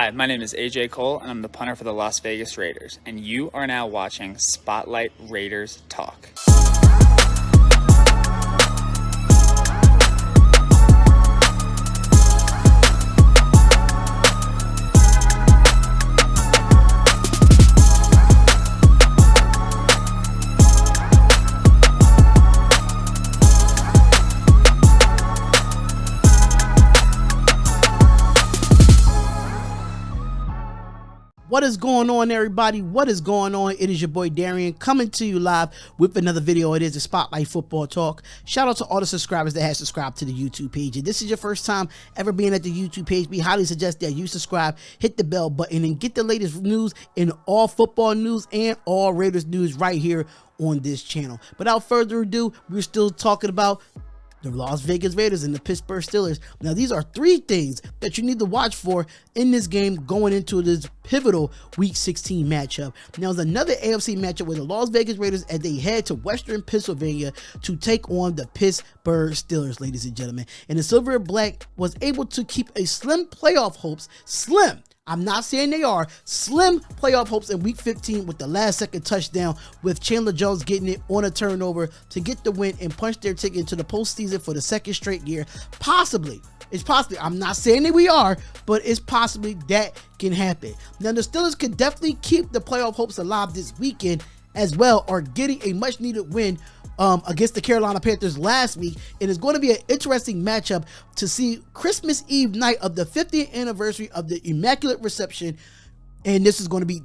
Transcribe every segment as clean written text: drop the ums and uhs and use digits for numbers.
Hi, my name is AJ Cole, and I'm the punter for the Las Vegas Raiders, and you are now watching Spotlight Raiders Talk. What is going on, everybody? What is going on? It is your boy Darian coming to you live with another video. It is the Spotlight Football Talk. Shout out to all the subscribers that have subscribed to the YouTube page. If this is your first time ever being at the YouTube page, we highly suggest that you subscribe, hit the bell button, and get the latest news in all football news and all Raiders news right here on this channel. Without further ado, we're still talking about the Las Vegas Raiders and the Pittsburgh Steelers. Now, these are three things that you need to watch for in this game going into this pivotal Week 16 matchup. Now, there's another AFC matchup with the Las Vegas Raiders as they head to Western Pennsylvania to take on the Pittsburgh Steelers, ladies and gentlemen. And the Silver and Black was able to keep a slim playoff hopes, I'm not saying they are, slim playoff hopes in Week 15 with the last second touchdown, with Chandler Jones getting it on a turnover to get the win and punch their ticket into the postseason for the second straight year. It's possibly, I'm not saying that we are, but it's possibly that can happen. Now, the Steelers could definitely keep the playoff hopes alive this weekend as well, or getting a much needed win against the Carolina Panthers last week. And it's going to be an interesting matchup to see Christmas Eve night of the 50th anniversary of the Immaculate Reception. And this is going to be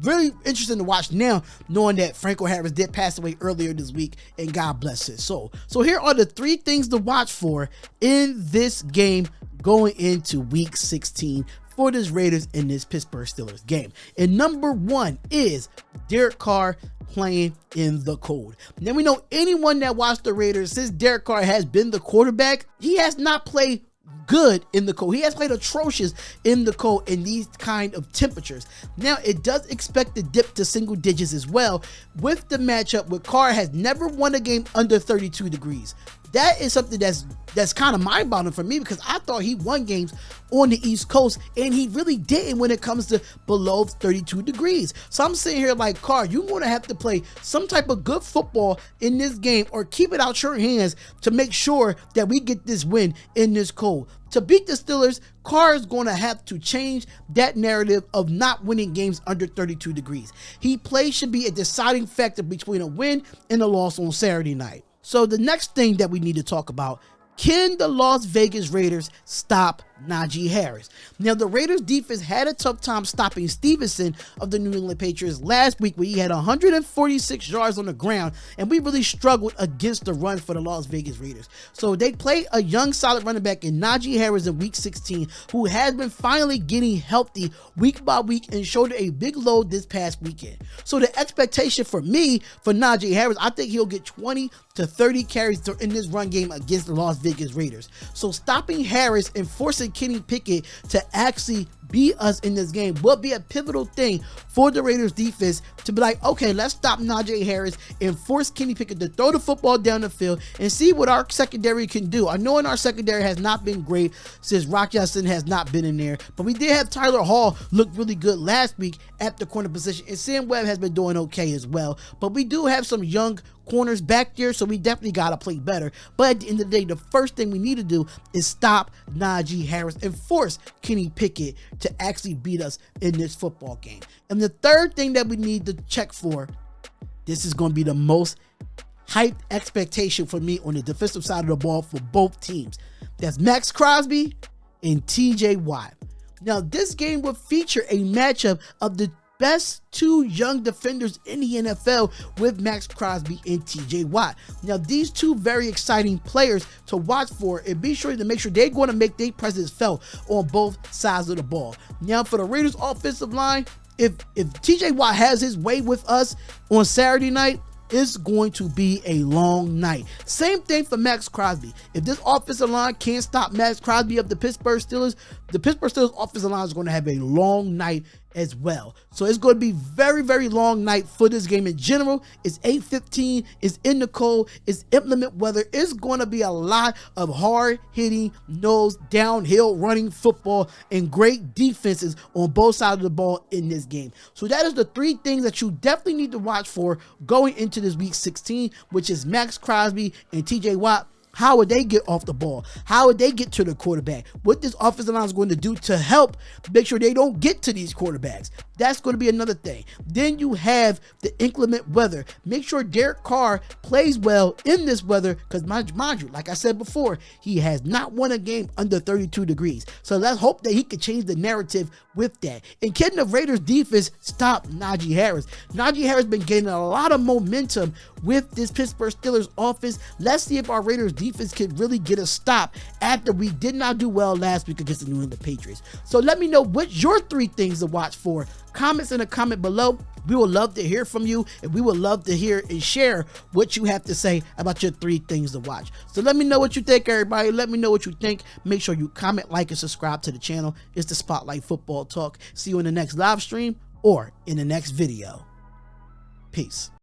really interesting to watch now, knowing that Franco Harris did pass away earlier this week, and God bless his soul. So here are the three things to watch for in this game going into Week 16 for this Raiders in this Pittsburgh Steelers game. And number one is Derek Carr playing in the cold. Now, we know anyone that watched the Raiders since Derek Carr has been the quarterback, he has not played good in the cold. He has played atrocious in the cold in these kind of temperatures. Now, it does expect to dip to single digits as well with the matchup with Carr has never won a game under 32 degrees. That is something that's kind of mind-boggling for me, because I thought he won games on the East Coast, and he really didn't when it comes to below 32 degrees. So I'm sitting here like, Carr, you're going to have to play some type of good football in this game, or keep it out your hands to make sure that we get this win in this cold. To beat the Steelers, Carr is going to have to change that narrative of not winning games under 32 degrees. He play should be a deciding factor between a win and a loss on Saturday night. So the next thing that we need to talk about, can the Las Vegas Raiders stop Najee Harris? Now, the Raiders defense had a tough time stopping Stevenson of the New England Patriots last week, where he had 146 yards on the ground, and we really struggled against the run for the Las Vegas Raiders. So they played a young, solid running back in Najee Harris in Week 16, who has been finally getting healthy week by week and showed a big load this past weekend. So the expectation for me for Najee Harris, I think he'll get 20 to 30 carries in this run game against the Las Vegas Raiders. So stopping Harris and forcing Kenny Pickett to actually beat us in this game will be a pivotal thing for the Raiders defense to be like, okay, let's stop Najee Harris and force Kenny Pickett to throw the football down the field and see what our secondary can do. I know our secondary has not been great since Rock Johnson has not been in there, but we did have Tyler Hall look really good last week at the corner position, and Sam Webb has been doing okay as well. But we do have some young corners back there, so we definitely got to play better. But at the end of the day, the first thing we need to do is stop Najee Harris and force Kenny Pickett to actually beat us in this football game. And the third thing that we need to check for, this is going to be the most hyped expectation for me on the defensive side of the ball for both teams. That's Max Crosby and TJ Watt. Now, this game will feature a matchup of the best two young defenders in the NFL with Max Crosby and TJ Watt. Now, these two very exciting players to watch for, and be sure to make sure they're going to make their presence felt on both sides of the ball. Now, for the Raiders offensive line, if TJ Watt has his way with us on Saturday night, it's going to be a long night. Same thing for Max Crosby. If this offensive line can't stop Max Crosby of the Pittsburgh Steelers offensive line is going to have a long night as well. So it's going to be very long night for this game in general. It's 8:15. It's in the cold. It's inclement weather. It's going to be a lot of hard-hitting, nose, downhill running football and great defenses on both sides of the ball in this game. So that is the three things that you definitely need to watch for going into this week 16, which is Max Crosby and TJ Watt. How would they get off the ball? How would they get to the quarterback? What this offensive line is going to do to help make sure they don't get to these quarterbacks. That's going to be another thing. Then you have the inclement weather. Make sure Derek Carr plays well in this weather because, mind you, like I said before, he has not won a game under 32 degrees. So let's hope that he can change the narrative with that. And can the Raiders defense stop Najee Harris? Najee Harris has been gaining a lot of momentum with this Pittsburgh Steelers offense. Let's see if our Raiders defense can really get a stop after we did not do well last week against the New England Patriots. So let me know what's your three things to watch for. Comments in the comment below. We would love to hear from you, and we would love to hear and share what you have to say about your three things to watch. So let me know what you think, everybody. Let me know what you think. Make sure you comment, like, and subscribe to the channel. It's the Spotlight Football Talk. See you in the next live stream or in the next video. Peace.